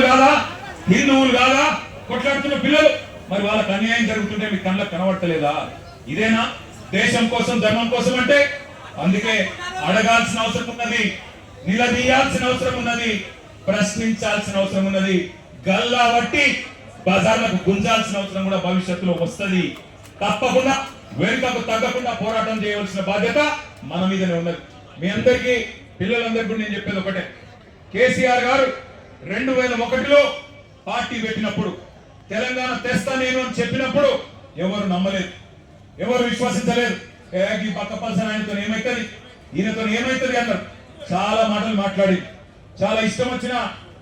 కాదా, హిందువులు కాదా కొట్లాడుతున్న పిల్లలు? మరి వాళ్ళకి అన్యాయం జరుగుతుంటే మీ కళ్ళకు కనబడతలేదా? ఇదేనా దేశం కోసం ధర్మం కోసం అంటే? అందుకే అడగాల్సిన అవసరం ఉన్నది, నిలదీయాల్సిన అవసరం ఉన్నది, ప్రశ్నించాల్సిన అవసరం ఉన్నది, గల్లా బట్టి బజార్లకు గుంజాల్సిన అవసరం కూడా భవిష్యత్తులో వస్తుంది. తప్పకుండా వెనుకకు తగ్గకుండా పోరాటం చేయవలసిన బాధ్యత మన మీదనే ఉన్నది. మీ అందరికీ పిల్లలందరికీ నేను చెప్పేది ఒకటే, కేసీఆర్ గారు 2001లో పార్టీ పెట్టినప్పుడు తెలంగాణ తెస్తా నేను అని చెప్పినప్పుడు ఎవరు నమ్మలేదు, ఎవరు విశ్వసించలేదు. ఈ పక్కపల్సన ఆయనతో ఏమైతుంది, ఈయనతో ఏమైతుంది అన్నారు. చాలా మాటలు మాట్లాడి చాలా ఇష్టం వచ్చిన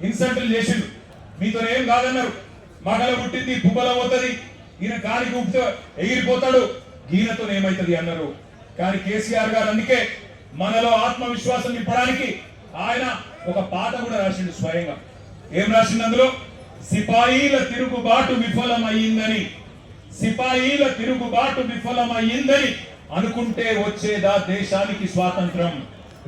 ఇన్సల్ట్లు చేసిండు. మీతో ఏం కాదన్నారు. మగల పుట్టింది పువ్వల పోతుంది, ఈయన కాలికి ఉప్పితే ఎగిరిపోతాడు, ఈయనతో ఏమైతుంది అన్నారు. కానీ కేసీఆర్ గారు అందుకే మనలో ఆత్మవిశ్వాసం నింపడానికి ఆయన ఒక పాట కూడా రాసిండు స్వయంగా. ఏం రాసిండు అందులో? సిపాయిల తిరుగుబాటు విఫలమయ్యిందని, సిపాయిల తిరుగుబాటు విఫలమయ్యిందని అనుకుంటే వచ్చేదా దేశానికి స్వాతంత్రం?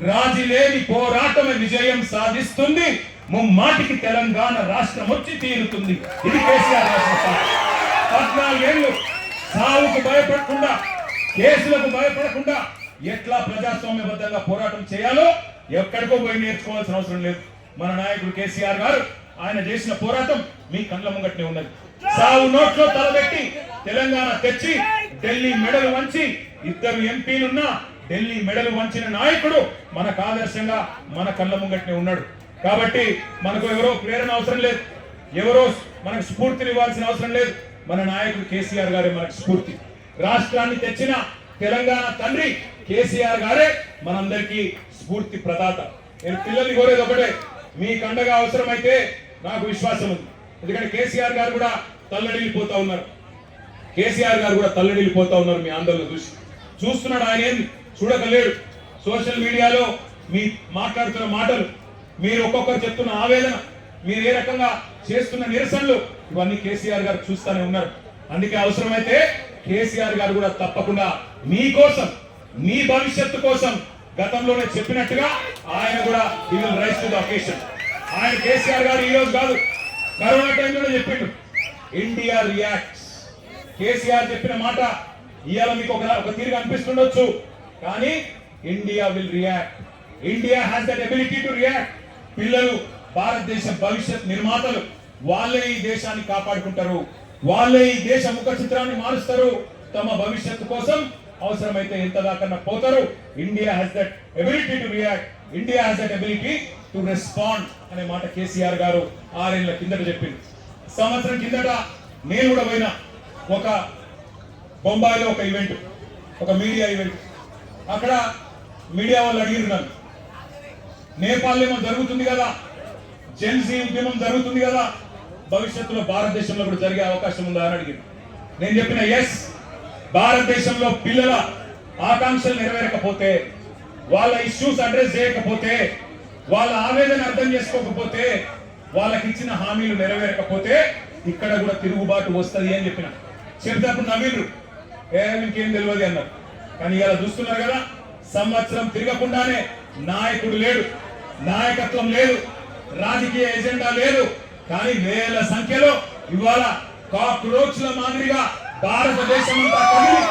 రాజీ లేని పోరాటమే విజయం సాధిస్తుంది, ముమ్మాటికి తెలంగాణ రాష్ట్రం వచ్చి తీరుతుంది. ఇది కేసీఆర్ రాసిన పాట. 14 ఏళ్ళు సావుకు భయపడకుండా, కేసులకు భయపడకుండా ఎట్లా ప్రజాస్వామ్యబద్ధంగా పోరాటం చేయాలో ఎక్కడికో పోయి నేర్చుకోవాల్సిన అవసరం లేదు. మన నాయకుడు కేసీఆర్ గారు ఆయన చేసిన పోరాటం మీ కళ్ళ ముంగట్నే ఉన్నది. సావు నోట్లో తలబెట్టి తెలంగాణ తెచ్చి ఢిల్లీ మెడలు వంచి 2 ఎంపీలున్నా ఢిల్లీ మెడలు వంచిన నాయకుడు మనకు ఆదర్శంగా మన కళ్ళ ముంగట్నే ఉన్నాడు. కాబట్టి మనకు ఎవరో ప్రేరణ అవసరం లేదు, ఎవరో మనకు స్ఫూర్తిని ఇవ్వాల్సిన అవసరం లేదు. మన నాయకుడు కేసీఆర్ గారే మనకు స్ఫూర్తి. రాష్ట్రాన్ని తెచ్చిన తెలంగాణ తండ్రి కేసీఆర్ గారే మనందరికీ స్ఫూర్తి ప్రదాత. నేను పిల్లల్ని కోరేది ఒకటే, మీ కండగా అవసరమైతే నాకు విశ్వాసం ఉంది. ఎందుకంటే కేసీఆర్ గారు కూడా తల్లడిల్లిపోతా ఉన్నారు. కేసీఆర్ గారు కూడా తల్లడిల్లిపోతా ఉన్నారు మీ ఆందోళన చూసి. చూస్తున్నాడు, ఆయన ఏం చూడకలేడు. సోషల్ మీడియాలో మీ మాట్లాడుతున్న మాటలు, మీరు ఒక్కొక్కరు చెప్తున్న ఆవేదన, మీరు ఏ రకంగా చేస్తున్న నిరసనలు, ఇవన్నీ కేసీఆర్ గారు చూస్తూనే ఉన్నారు. అందుకే అవసరమైతే కేసీఆర్ గారు కూడా తప్పకుండా మీకోసం, మీ భవిష్యత్తు కోసం గతంలోనే చెప్పినట్టుగా ఆయన కూడా he will rise to the occasion. ఆయన కేసీఆర్ గారు ఈ రోజు కాదు, కరోనా టైంలోనే చెప్పిండు, ఇండియా రియాక్ట్స్. కేసీఆర్ చెప్పిన మాట ఇవాళ మీకు ఒక తీరుగా అనిపిస్తుండొచ్చు, కానీ India will react. India has that ability to react. పిల్లలు భారతదేశ భవిష్యత్ నిర్మాతలు, వాళ్ళే ఈ దేశాన్ని కాపాడుకుంటారు, వాళ్ళే ఈ దేశ ముఖ చిత్రాన్ని మారుస్తారు. తమ భవిష్యత్తు కోసం అవసరమైతే ఎంత దాకా పోతారు. India has that ability to react, India has that ability to respond అనే మాట కేసీఆర్ గారు 6 ఏళ్ల కిందట చెప్పింది. సంవత్సరం కిందట నేను కూడా పోయినా ఒక బొంబాయిలో ఒక ఈవెంట్, ఒక మీడియా ఈవెంట్. అక్కడ మీడియా వాళ్ళు అడిగిరు నన్ను, నేపాల్ ఏమో జరుగుతుంది కదా, జెన్జీ ఉద్యమం జరుగుతుంది కదా, భవిష్యత్తులో భారతదేశంలో కూడా జరిగే అవకాశం ఉందా అని అడిగారు. నేను చెప్పిన ఎస్, భారతదేశంలో పిల్లల ఆకాంక్షలు నెరవేరకపోతే, వాళ్ళ ఇష్యూస్ అడ్రస్ చేయకపోతే, వాళ్ళ ఆవేదన అర్థం చేసుకోకపోతే, వాళ్ళకి ఇచ్చిన హామీలు నెరవేరకపోతే ఇక్కడ కూడా తిరుగుబాటు వస్తుంది అని చెప్పిన. చెప్తేప్పుడు నవ్విండ్రు, ఇంకేం తెలియదు అన్నారు. కానీ ఇలా చూస్తున్నారు కదా, సంవత్సరం తిరగకుండానే నాయకుడు లేడు, నాయకత్వం లేదు, రాజకీయ ఎజెండా లేదు, కానీ వేల సంఖ్యలో ఇవాళ కాక్రోచ్ల మాదిరిగా భారతదేశం అంతా కదిలి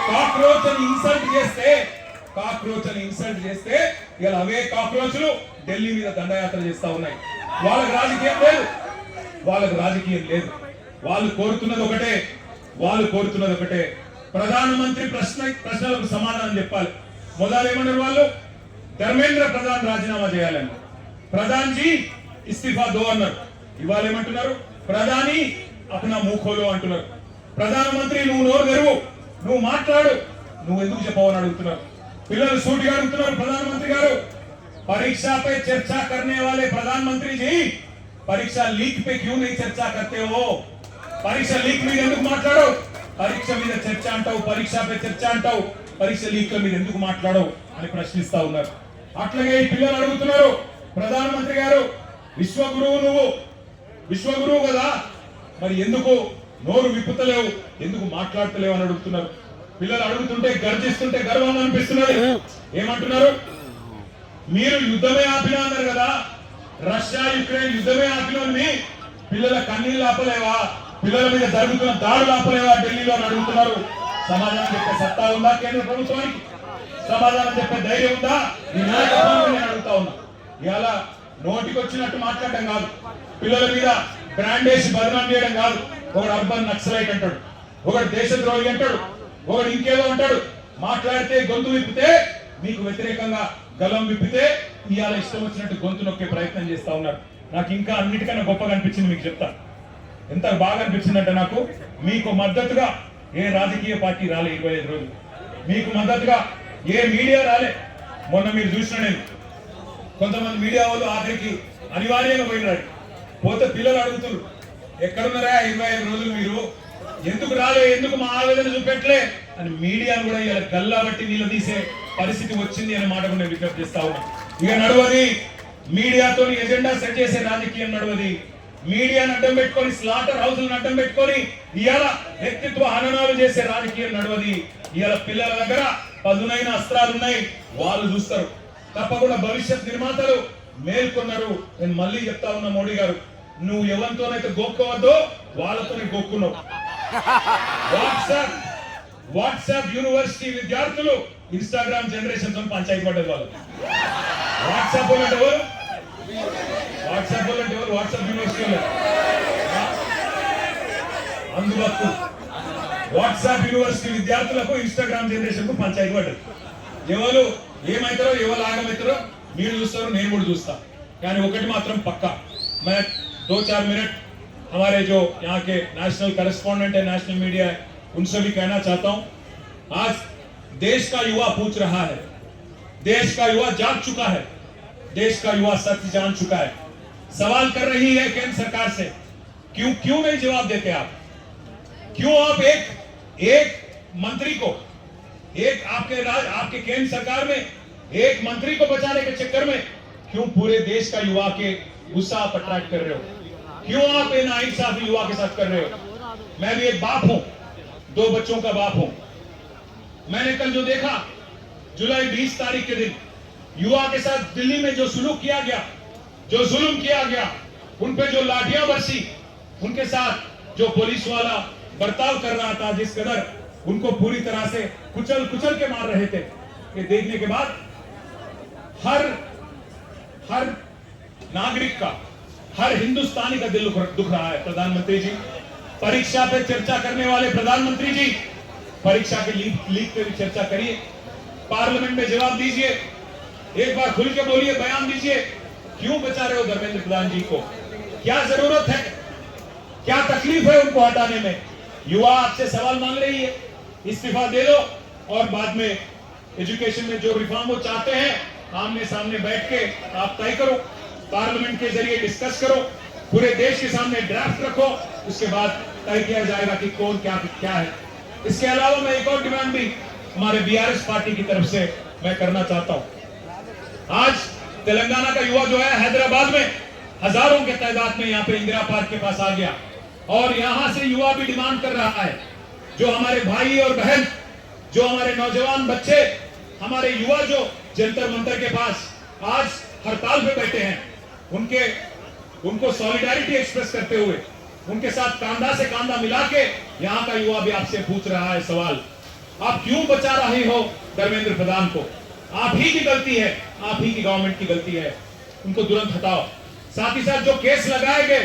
కాక్రోచ్ అని ఇన్సల్ట్ చేస్తే ఇలా అవే కాక్రోచ్లు ఢిల్లీ మీద దండయాత్ర చేస్తా ఉన్నాయి. వాళ్ళకి రాజకీయం లేదు, వాళ్ళు కోరుతున్నది ఒకటే, ప్రధానమంత్రి ప్రశ్నలకు సమాధానం చెప్పాలి. మొదలు ఏమన్నారు వాళ్ళు? ధర్మేంద్ర ప్రధాన్ రాజీనామా చేయాలని, ప్రధాన్ జీ ఇస్తిఫా దో అన్నారు. ఇవాళ ఏమంటున్నారు? ప్రధాని అప్నా మూఖోలో అంటున్నారు. ప్రధానమంత్రి నువ్వు నోరు తెరువు, నువ్వు మాట్లాడు, నువ్వు ఎందుకు చెప్పవని అడుగుతున్నారు. పిల్లలు సూటిగా అడుగుతున్నారు, ప్రధానమంత్రి గారు పరీక్షపై చర్చ करने वाले प्रधानमंत्री जी परीक्षा लीक पे क्यों नहीं चर्चा करते हो? పరీక్ష లీక్ మీద ఎందుకు మాట్లాడవు? పరీక్ష మీద చర్చ అంటావు, పరీక్షపై చర్చ అంటావు, పరీక్ష లీక్ల మీద ఎందుకు మాట్లాడవు అని ప్రశ్నిస్తా ఉన్నారు. అట్లాగే ఈ పిల్లలు అడుగుతున్నారు, ప్రధానమంత్రి గారు విశ్వగురువు, నువ్వు విశ్వగురువు కదా, మరి ఎందుకు నోరు విప్పుతలేవు, ఎందుకు మాట్లాడతలేవు అని అడుగుతున్నారు. పిల్లలు అడుగుతుంటే గర్జిస్తుంటే గర్వం అనిపిస్తున్నది. ఏమంటున్నారు? మీరు యుద్ధమే ఆపినా అన్నారు కదా, రష్యా యుక్రెయిన్ యుద్ధమే ఆపిలోని పిల్లల కన్నీళ్ళు ఆపలేవా, పిల్లల మీద జరుగుతున్న దాడులు ఆపలేవా ఢిల్లీలో అని అడుగుతున్నారు. సమాధానం చెప్పే సత్తా ఉందా కేంద్ర ప్రభుత్వానికి? సమాధానం చెప్పే ధైర్యం ఉందా ఈ నాయకత్వాన్ని నేను అడుగుతా ఉన్నా. ఇవాళ నోటికి వచ్చినట్టు మాట్లాడటం కాదు, పిల్లల మీద బ్రాండ్ వేసి బదనాం చేయడం కాదు. ఒకడు అర్బన్ నక్సలైట్ అంటాడు, ఒకడు దేశద్రోహి అంటాడు, ఒకడు ఇంకేదో అంటాడు. మాట్లాడితే గొంతు విప్పితే, మీకు వ్యతిరేకంగా గలం విప్పితే ఇవాళ ఇష్టం వచ్చినట్టు గొంతు నొక్కే ప్రయత్నం చేస్తా ఉన్నారు. నాకు ఇంకా అన్నిటికన్నా గొప్పగా అనిపించింది, మీకు చెప్తా. ఎంత బాగా అనిపించిందంటే నాకు, మీకు మద్దతుగా ఏ రాజకీయ పార్టీ రాలే 25 రోజులు, మీకు మద్దతుగా ఏ మీడియా రాలే. మొన్న మీరు చూసిన నేను కొంతమంది మీడియా వాళ్ళు ఆఖరికి అనివార్యంగా పోయినారు. పోతే పిల్లలు అడుగుతున్నారు, ఎక్కడున్నారా 25 రోజులు మీరు, ఎందుకు రాలే, ఎందుకు మా ఆవేదన చూపెట్టలే అని మీడియాను కూడా ఇలా గల్లా బట్టి నీళ్ళు తీసే పరిస్థితి వచ్చింది అనే మాట కూడా నేను విజ్ఞప్తి చేస్తా ఉన్నా. ఇక నడవది మీడియాతో ఎజెండా సెట్ చేసే రాజకీయం నడవది. మీడియాను అడ్డం పెట్టుకొని, స్లాటర్ హౌస్లను అడ్డం పెట్టుకొని ఇవాళ వ్యక్తిత్వ హననాలు చేసే రాజకీయం నడవది. ఇవాళ పిల్లల దగ్గర పదునైన అస్త్రాలు ఉన్నాయి, వాళ్ళు చూస్తారు. తప్పకుండా భవిష్యత్ నిర్మాతలు మేల్కొన్నారు. నేను మళ్ళీ చెప్తా ఉన్నా, మోడీ గారు, నువ్వు ఎవరితోనైతే గోక్కోవద్దో వాళ్ళతోనే గోక్కున్నావు. వాట్సాప్ యూనివర్సిటీ విద్యార్థులు ఇన్స్టాగ్రామ్ జనరేషన్ తో పంచాయతీ పడ్డది. వాళ్ళు వాట్సాప్ అంటే ఎవరు? వాట్సాప్ యూనివర్సిటీ అందుబాటు వాట్సాప్ యూనివర్సిటీ విద్యార్థులకు ఇన్స్టాగ్రామ్ జనరేషన్ కు పంచాయతీ పడ్డది. ఎవరు ఏమైతారో, ఎవరు ఆగమవుతారో మీరు చూస్తారు, నేను కూడా చూస్తా. కానీ ఒకటి మాత్రం పక్కా, मैं 2-4 मिनट हमारे जो यहाँ के नेशनल करेस्पॉन्डेंट है, नेशनल मीडिया है, उनसे भी कहना चाहता हूँ. आज देश का युवा पूछ रहा है, देश का युवा जाग चुका है, देश का युवा सत्य जान चुका है. सवाल कर रही है केंद्र सरकार से, क्यों नहीं जवाब देते आप? क्यों आप एक मंत्री को, एक आपके केंद्र सरकार में एक मंत्री को बचाने के चक्कर में क्यों पूरे देश का युवा के गुस्सा आप अट्रैक्ट कर रहे हो? क्यों आप नाइंसाफी युवा के साथ कर रहे हो? मैं भी एक बाप हूं, 2 बच्चों का बाप हूं. मैंने कल जो देखा, जुलाई 20 तारीख के दिन युवा के साथ दिल्ली में जो सुलूक किया गया, जो जुल्म किया गया, उन पे जो लाठियां बरसी, उनके साथ जो पुलिस वाला बर्ताव कर रहा था, जिस कदर उनको पूरी तरह से कुचल के मार रहे थे, ये देखने के बाद हर नागरिक का, हर हिंदुस्तानी का दिल दुख रहा है. प्रधानमंत्री जी, परीक्षा पे चर्चा करने वाले प्रधानमंत्री जी, परीक्षा के लीक पे भी चर्चा करिए, पार्लियामेंट में जवाब दीजिए, एक बार खुल के बोलिए, बयान दीजिए. क्यों बचा रहे हो धर्मेंद्र प्रधान जी को? क्या जरूरत है, क्या तकलीफ है उनको हटाने में? युवा आपसे सवाल मांग रही है, इस्तीफा दे दो और बाद में एजुकेशन में जो रिफॉर्म वो चाहते हैं आमने सामने बैठ के आप तय करो, पार्लियामेंट के जरिए डिस्कस करो, पूरे देश के सामने ड्राफ्ट रखो, उसके बाद तय किया जाएगा कि कौन क्या है. इसके अलावा मैं एक और डिमांड भी हमारे बीआरएस पार्टी की तरफ से मैं करना चाहता हूं. आज तेलंगाना का युवा जो है हैदराबाद में हजारों के तादाद में यहाँ पे इंदिरा पार्क के पास आ गया और यहाँ से युवा भी डिमांड कर रहा है, जो हमारे भाई और बहन, जो हमारे नौजवान बच्चे, हमारे युवा जो जंतर मंतर के पास आज हड़ताल पे बैठे हैं, उनको सॉलिडारिटी एक्सप्रेस करते हुए उनके साथ कांधा से कांधा मिला के यहाँ का युवा भी आपसे पूछ रहा है सवाल, आप क्यों बचा रहे हो धर्मेंद्र प्रधान को? आप ही की गलती है, आप ही की गवर्नमेंट की गलती है, उनको तुरंत हटाओ. साथ ही साथ जो केस लगाए गए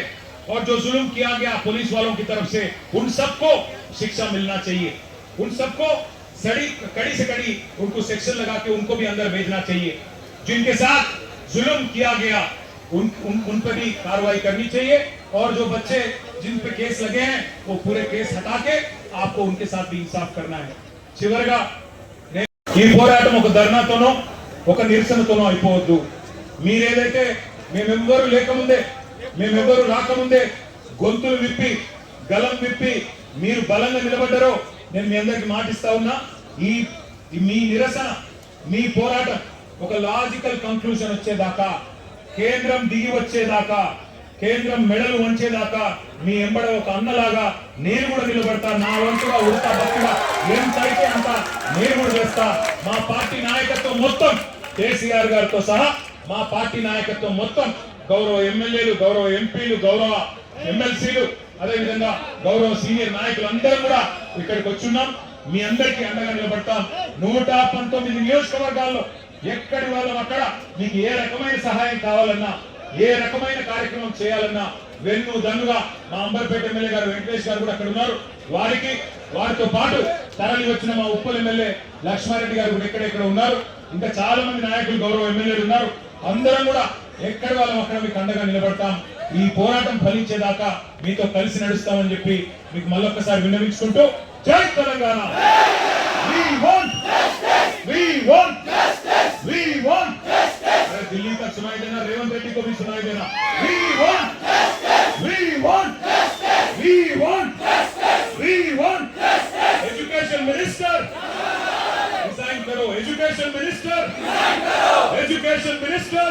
और जो जुल्म किया गया पुलिस वालों की तरफ से, उन सबको शिक्षा मिलना चाहिए, उन सबको कड़ी से कड़ी उनको सेक्शन लगा के उनको भी अंदर भेजना चाहिए. जिनके साथ जुल्म किया गया उन पर भी कार्रवाई करनी चाहिए और जो बच्चे जिन पे केस लगे हैं वो पूरे केस हटा के आपको उनके साथ भी इंसाफ करना है. చివరగా ఈ పోరాటం ఒక ధర్నాతోనో ఒక నిరసనతోనో అయిపోవద్దు. మీరేదైతే మేమెవ్వరు రాకముందే గొంతులు విప్పి గలం విప్పి మీరు బలంగా నిలబడ్డారో నేను మీ అందరికి మాటిస్తా ఉన్నా, మీ నిరసన, మీ పోరాటం ఒక లాజికల్ కంక్లూజన్ వచ్చేదాకా, కేంద్రం దిగి వచ్చేదాకా, కేంద్రం మెడలు వంచేదాకా మీ ఎంబడ ఒక అన్నలాగా నేను కూడా నిలబడతా. నా వంతుగా ఉడతా భక్తిగా ఎంత అయితే అంత నేను కూడా చేస్తా. మా పార్టీ నాయకత్వం మొత్తం కేసీఆర్ గారితో సహా మా పార్టీ నాయకత్వం మొత్తం గౌరవ ఎమ్మెల్యేలు, గౌరవ ఎంపీలు, గౌరవ ఎమ్మెల్సీలు, అదేవిధంగా గౌరవ సీనియర్ నాయకులు అందరం కూడా ఇక్కడికి వచ్చున్నాం. మీ అందరికీ అండగా నిలబడతాం. 119 నియోజకవర్గాల్లో ఎక్కడి వాళ్ళం అక్కడ మీకు ఏ రకమైన సహాయం కావాలన్నా, ఏ రకమైన కార్యక్రమం చేయాలన్నా వెన్ను దన్నుగా మా అంబర్పేట ఎమ్మెల్యే గారు వెంకటేష్ గారు కూడా అక్కడ ఉన్నారు. వారితో పాటు తరలి వచ్చిన మా ఉప్పల్ ఎమ్మెల్యే లక్ష్మారెడ్డి గారు కూడా ఎక్కడెక్కడ ఉన్నారు. ఇంకా చాలా మంది నాయకులు, గౌరవ ఎమ్మెల్యేలు ఉన్నారు. అందరం కూడా ఎక్కడి వాళ్ళం అక్కడ మీకు అండగా నిలబడతాం. ఈ పోరాటం ఫలించేదాకా మీతో కలిసి నడుస్తామని చెప్పి మీకు మళ్ళొక్కసారి విన్నవించుకుంటూ, జై తెలంగాణ. अरे दिल्ली तक सुनाई देना, रेवंत रेड्डी को भी सुनाई देना. We want education minister. Resign करो. Education minister. Education minister.